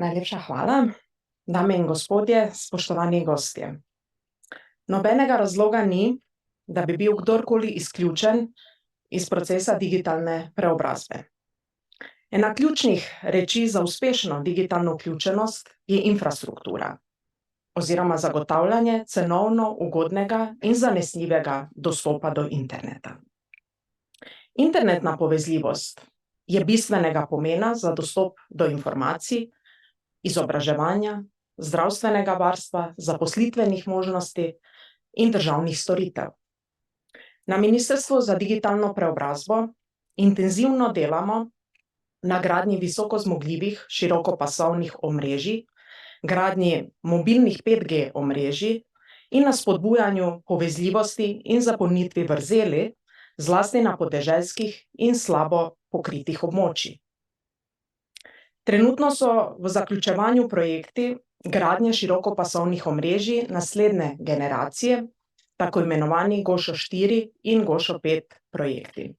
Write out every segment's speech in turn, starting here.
Najlepša hvala. Dame in gospodje, spoštovani gostje. Nobenega razloga ni, da bi bil kdorkoli izključen iz procesa digitalne preobrazbe. Ena ključnih reči za uspešno digitalno vključenost je infrastruktura oziroma zagotavljanje cenovno ugodnega in zanesljivega dostopa do interneta. Internetna povezljivost je bistvenega pomena za dostop do informacij, izobraževanja, zdravstvenega varstva, zaposlitvenih možnosti in državnih storitev. Na Ministrstvu za digitalno preobrazbo intenzivno delamo na gradnji visokozmogljivih širokopasovnih omrežij, gradnji mobilnih 5G omrežij in na spodbujanju povezljivosti in zapolnitvi vrzeli, zlasti na podeželskih in slabo pokritih območjih. Trenutno so v zaključevanju projekti gradnje širokopasovnih omrežij naslednje generacije, tako imenovani GOŠO 4 in GOŠO 5 projekti,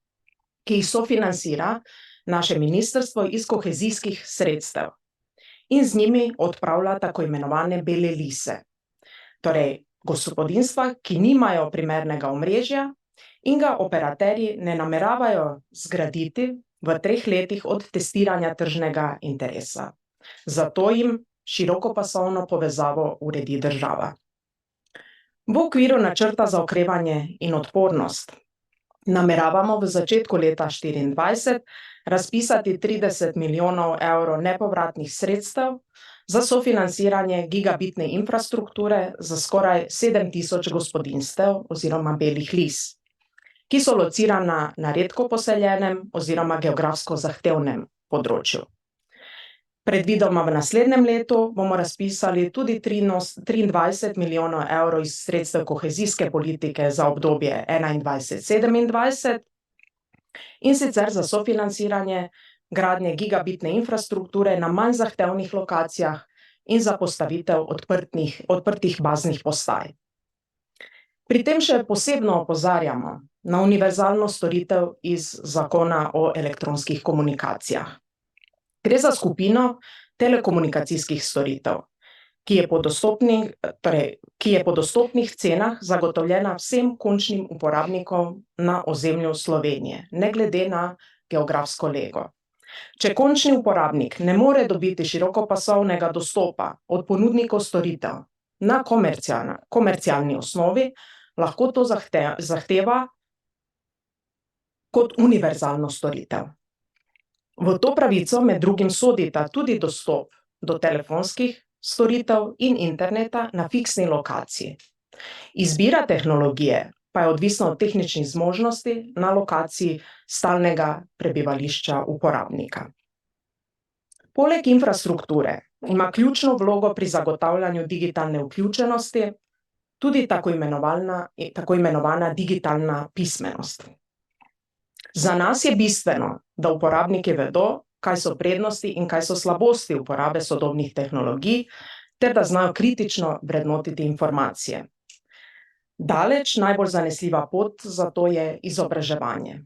ki jih sofinancira naše ministrstvo iz kohezijskih sredstev in z njimi odpravlja tako imenovane bele lise. Torej, gospodinjstva, ki nimajo primernega omrežja in ga operaterji ne nameravajo zgraditi v 3 letih od testiranja tržnega interesa. Zato jim širokopasovno povezavo uredi država. V okviru načrta za okrevanje in odpornost nameravamo v začetku leta 2024 razpisati 30 milijonov evrov nepovratnih sredstev za sofinanciranje gigabitne infrastrukture za skoraj 7.000 gospodinjstev oziroma belih lis, ki so locirana na redko poseljenem oziroma geografsko zahtevnem področju. Predvidoma v naslednjem letu bomo razpisali tudi 23 milijonov evrov iz sredstev kohezijske politike za obdobje 2021-2027, in sicer za sofinanciranje gradnje gigabitne infrastrukture na manj zahtevnih lokacijah in za postavitev odprtih baznih postaj. Pri tem še posebno opozarjamo na univerzalno storitev iz Zakona o elektronskih komunikacijah. Gre za skupino telekomunikacijskih storitev, ki je po dostopnih cenah zagotovljena vsem končnim uporabnikom na ozemlju Slovenije, ne glede na geografsko lego. Če končni uporabnik ne more dobiti širokopasovnega dostopa od ponudnikov storitev na komercialni osnovi, lahko to zahteva kot univerzalno storitev. V to pravico med drugim sodita tudi dostop do telefonskih storitev in interneta na fiksni lokaciji. Izbira tehnologije pa je odvisna od tehničnih zmožnosti na lokaciji stalnega prebivališča uporabnika. Poleg infrastrukture ima ključno vlogo pri zagotavljanju digitalne vključenosti tudi tako imenovana digitalna pismenost. Za nas je bistveno, da uporabniki vedo, kaj so prednosti in kaj so slabosti uporabe sodobnih tehnologij, ter da znajo kritično vrednotiti informacije. Daleč najbolj zanesljiva pot za to je izobraževanje.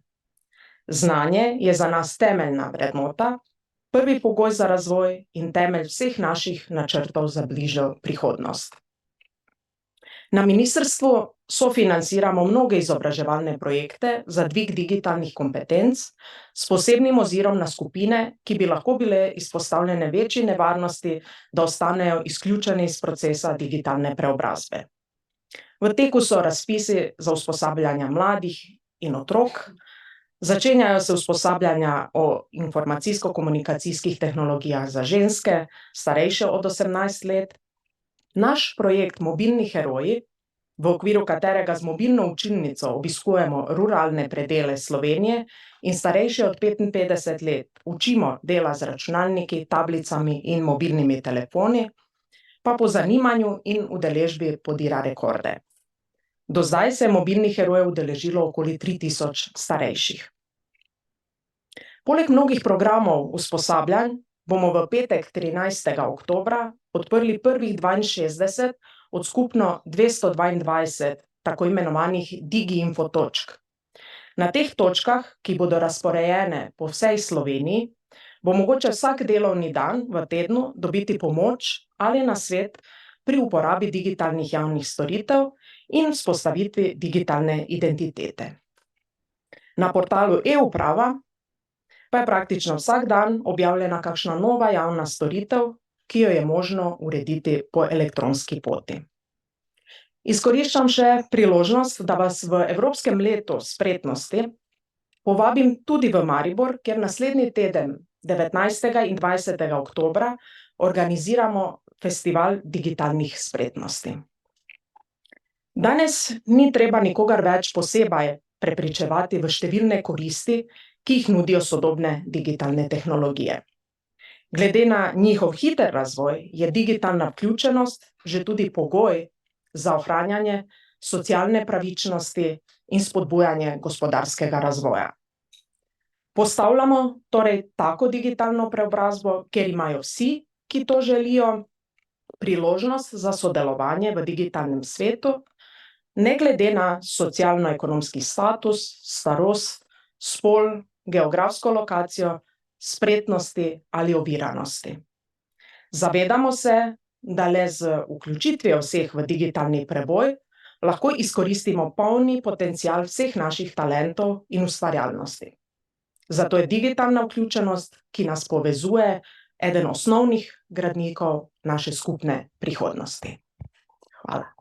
Znanje je za nas temeljna vrednota, prvi pogoj za razvoj in temelj vseh naših načrtov za bližjo prihodnost. Na ministrstvu sofinanciramo mnoge izobraževalne projekte za dvig digitalnih kompetenc s posebnim ozirom na skupine, ki bi lahko bile izpostavljene večji nevarnosti, da ostanejo izključene iz procesa digitalne preobrazbe. V teku so razpisi za usposabljanja mladih in otrok, začenjajo se usposabljanja o informacijsko-komunikacijskih tehnologijah za ženske, starejše od 18 let. Naš projekt Mobilni heroji, v okviru katerega z mobilno učilnico obiskujemo ruralne predele Slovenije in starejše od 55 let učimo dela z računalniki, tablicami in mobilnimi telefoni, pa po zanimanju in udeležbi podira rekorde. Do zdaj se je mobilnih herojev udeležilo okoli 3000 starejših. Poleg mnogih programov usposabljanj bomo v petek 13. oktobra odprli prvih 62 od skupno 222 tako imenovanih Digi-info točk. Na teh točkah, ki bodo razporejene po vsej Sloveniji, bo mogoče vsak delovni dan v tednu dobiti pomoč ali nasvet pri uporabi digitalnih javnih storitev in vzpostavitvi digitalne identitete. Na portalu e-uprava pa je praktično vsak dan objavljena kakšna nova javna storitev, ki jo je možno urediti po elektronski poti. Izkoriščam še priložnost, da vas v Evropskem letu spretnosti povabim tudi v Maribor, kjer naslednji teden, 19. in 20. oktobra, organiziramo Festival digitalnih spretnosti. Danes ni treba nikogar več posebej prepričevati v številne koristi, ki jih nudijo sodobne digitalne tehnologije. Glede na njihov hiter razvoj je digitalna vključenost že tudi pogoj za ohranjanje socialne pravičnosti in spodbujanje gospodarskega razvoja. Postavljamo torej tako digitalno preobrazbo, kjer imajo vsi, ki to želijo, priložnost za sodelovanje v digitalnem svetu, ne glede na socialno-ekonomski status, starost, spol, geografsko lokacijo, spretnosti ali oviranosti. Zavedamo se, da le z vključitvijo vseh v digitalni preboj lahko izkoristimo polni potencial vseh naših talentov in ustvarjalnosti. Zato je digitalna vključenost, ki nas povezuje, eden osnovnih gradnikov naše skupne prihodnosti. Hvala.